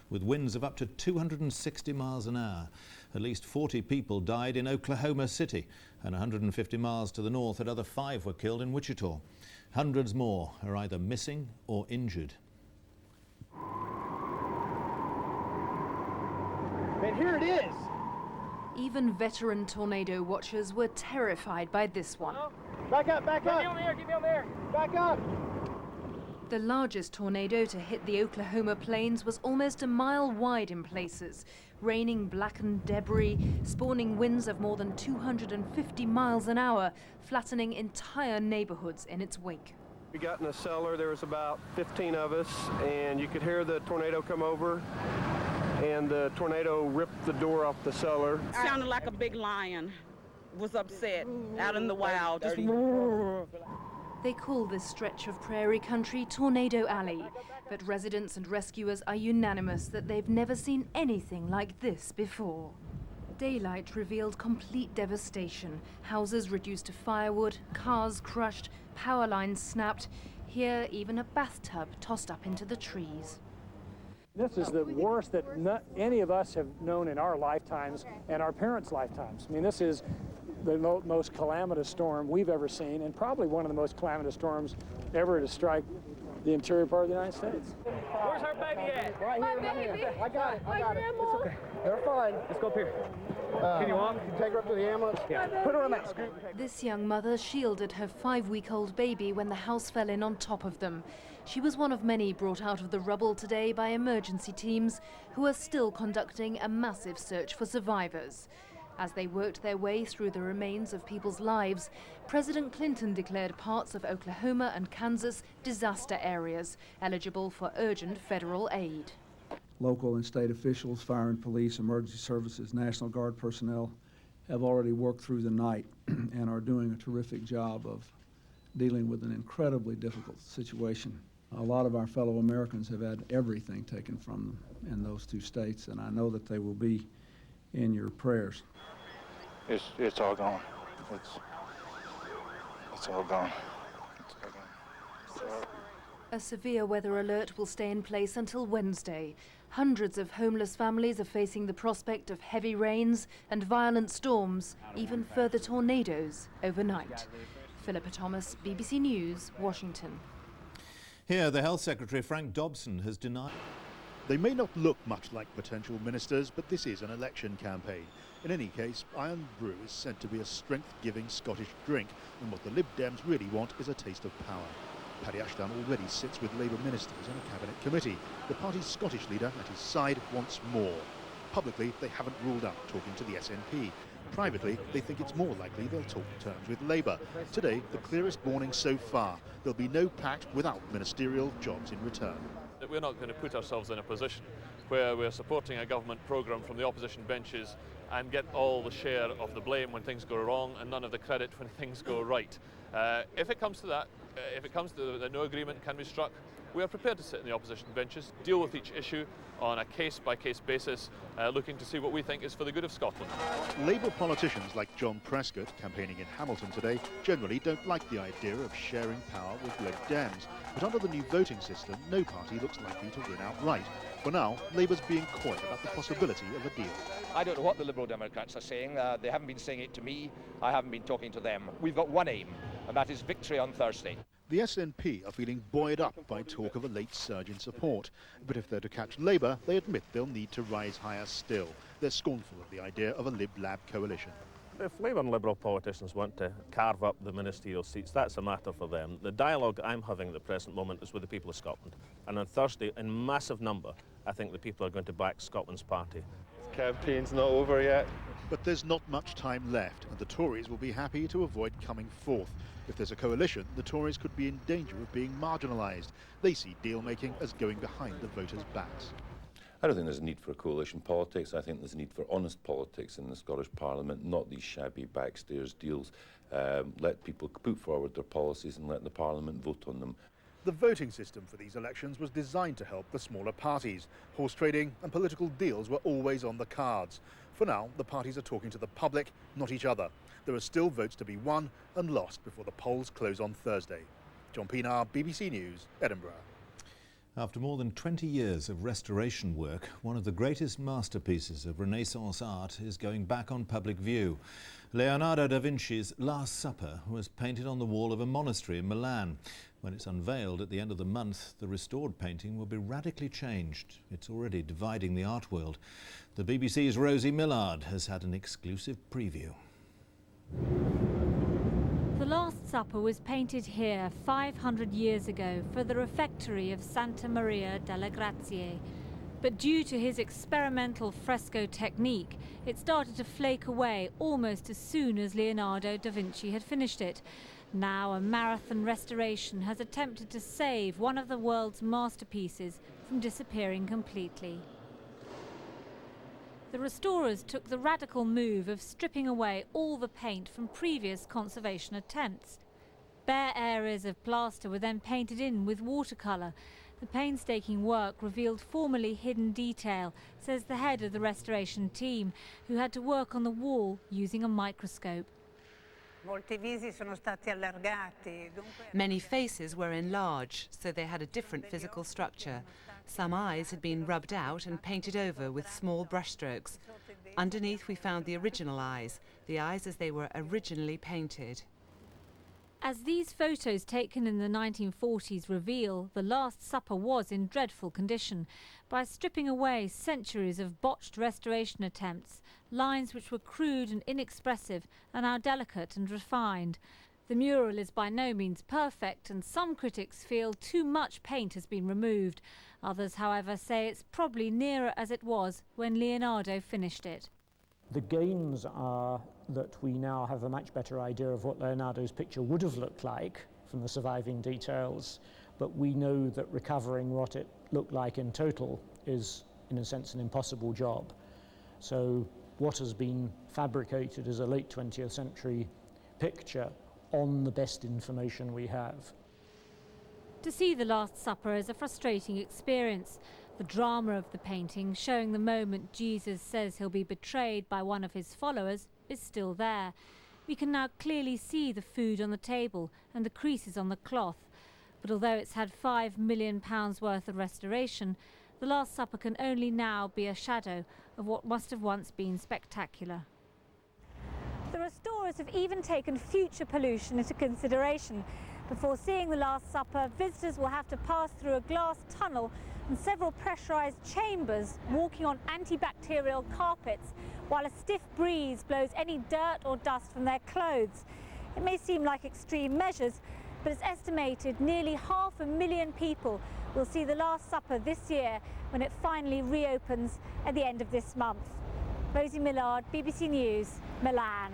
with winds of up to 260 miles an hour. At least 40 people died in Oklahoma City, and 150 miles to the north, another 5 were killed in Wichita. Hundreds more are either missing or injured. And here it is. Even veteran tornado watchers were terrified by this one. Back up, back up. Get me on there. Back up. The largest tornado to hit the Oklahoma plains was almost a mile wide in places, raining blackened debris, spawning winds of more than 250 miles an hour, flattening entire neighborhoods in its wake. We got in the cellar, there was about 15 of us, and you could hear the tornado come over, and the tornado ripped the door off the cellar. It sounded like a big lion was upset out in the wild. Just They call this stretch of prairie country Tornado Alley, but residents and rescuers are unanimous that they've never seen anything like this before. Daylight revealed complete devastation. Houses reduced to firewood, cars crushed, power lines snapped. Here, even a bathtub tossed up into the trees. This is the worst that any of us have known in our lifetimes and our parents' lifetimes. I mean, this is the most calamitous storm we've ever seen, and probably one of the most calamitous storms ever to strike the interior part of the United States. Where's our baby at? Right here, right here. I got it. It's okay. They're fine. Let's go up here. Can you walk? Take her up to the ambulance. Yeah. Put her on that scoop. This young mother shielded her 5-week-old baby when the house fell in on top of them. She was one of many brought out of the rubble today by emergency teams who are still conducting a massive search for survivors. As they worked their way through the remains of people's lives, President Clinton declared parts of Oklahoma and Kansas disaster areas, eligible for urgent federal aid. Local and state officials, fire and police, emergency services, National Guard personnel have already worked through the night and are doing a terrific job of dealing with an incredibly difficult situation. A lot of our fellow Americans have had everything taken from them in those 2 states, and I know that they will be in your prayers. It's all gone. It's all gone. A severe weather alert will stay in place until Wednesday. Hundreds of homeless families are facing the prospect of heavy rains and violent storms, even further tornadoes overnight. Philippa Thomas, BBC News, Washington. Here, the Health Secretary, Frank Dobson, has denied. They may not look much like potential ministers, but this is an election campaign. In any case, Iron Brew is said to be a strength-giving Scottish drink, and what the Lib Dems really want is a taste of power. Paddy Ashdown already sits with Labour ministers in a cabinet committee. The party's Scottish leader at his side wants more. Publicly, they haven't ruled out talking to the SNP. Privately, they think it's more likely they'll talk terms with Labour. Today, the clearest warning so far. There'll be no pact without ministerial jobs in return. We're not going to put ourselves in a position where we're supporting a government programme from the opposition benches and get all the share of the blame when things go wrong and none of the credit when things go right. If it comes to that, if it comes to that no agreement can be struck, we are prepared to sit in the opposition benches, deal with each issue on a case-by-case basis, looking to see what we think is for the good of Scotland. Labour politicians like John Prescott, campaigning in Hamilton today, generally don't like the idea of sharing power with Lib Dems. But under the new voting system, no party looks likely to win outright. For now, Labour's being coy about the possibility of a deal. I don't know what the Liberal Democrats are saying. They haven't been saying it to me. I haven't been talking to them. We've got one aim, and that is victory on Thursday. The SNP are feeling buoyed up by talk of a late surge in support. But if they're to catch Labour, they admit they'll need to rise higher still. They're scornful of the idea of a Lib-Lab coalition. If Labour and Liberal politicians want to carve up the ministerial seats, that's a matter for them. The dialogue I'm having at the present moment is with the people of Scotland. And on Thursday, in massive number, I think the people are going to back Scotland's party. This campaign's not over yet. But there's not much time left, and the Tories will be happy to avoid coming fourth. If there's a coalition, the Tories could be in danger of being marginalised. They see deal-making as going behind the voters' backs. I don't think there's a need for coalition politics. I think there's a need for honest politics in the Scottish Parliament, not these shabby backstairs deals. Let people put forward their policies and let the Parliament vote on them. The voting system for these elections was designed to help the smaller parties. Horse trading and political deals were always on the cards. For now, the parties are talking to the public, not each other. There are still votes to be won and lost before the polls close on Thursday. John Pienaar, BBC News, Edinburgh. After more than 20 years of restoration work, one of the greatest masterpieces of Renaissance art is going back on public view. Leonardo da Vinci's Last Supper was painted on the wall of a monastery in Milan. When it's unveiled at the end of the month, the restored painting will be radically changed. It's already dividing the art world. The BBC's Rosie Millard has had an exclusive preview. The Last Supper was painted here 500 years ago for the refectory of Santa Maria delle Grazie. But due to his experimental fresco technique, it started to flake away almost as soon as Leonardo da Vinci had finished it. Now a marathon restoration has attempted to save one of the world's masterpieces from disappearing completely. The restorers took the radical move of stripping away all the paint from previous conservation attempts. Bare areas of plaster were then painted in with watercolour. The painstaking work revealed formerly hidden detail, says the head of the restoration team, who had to work on the wall using a microscope. Many faces were enlarged, so they had a different physical structure. Some eyes had been rubbed out and painted over with small brushstrokes. Underneath we found the original eyes, the eyes as they were originally painted. As these photos taken in the 1940s reveal, the Last Supper was in dreadful condition. By stripping away centuries of botched restoration attempts, lines which were crude and inexpressive are now delicate and refined. The mural is by no means perfect, and some critics feel too much paint has been removed. Others, however, say it's probably nearer as it was when Leonardo finished it. The gains are that we now have a much better idea of what Leonardo's picture would have looked like from the surviving details, but we know that recovering what it looked like in total is, in a sense, an impossible job. So what has been fabricated is a late 20th century picture on the best information we have. To see the Last Supper is a frustrating experience. The drama of the painting, showing the moment Jesus says he'll be betrayed by one of his followers, is still there. We can now clearly see the food on the table and the creases on the cloth. But although it's had £5 million worth of restoration, the Last Supper can only now be a shadow of what must have once been spectacular. The restorers have even taken future pollution into consideration. Before seeing the Last Supper, visitors will have to pass through a glass tunnel and several pressurised chambers, walking on antibacterial carpets, while a stiff breeze blows any dirt or dust from their clothes. It may seem like extreme measures, but it's estimated nearly 500,000 people will see the Last Supper this year when it finally reopens at the end of this month. Rosie Millard, BBC News, Milan.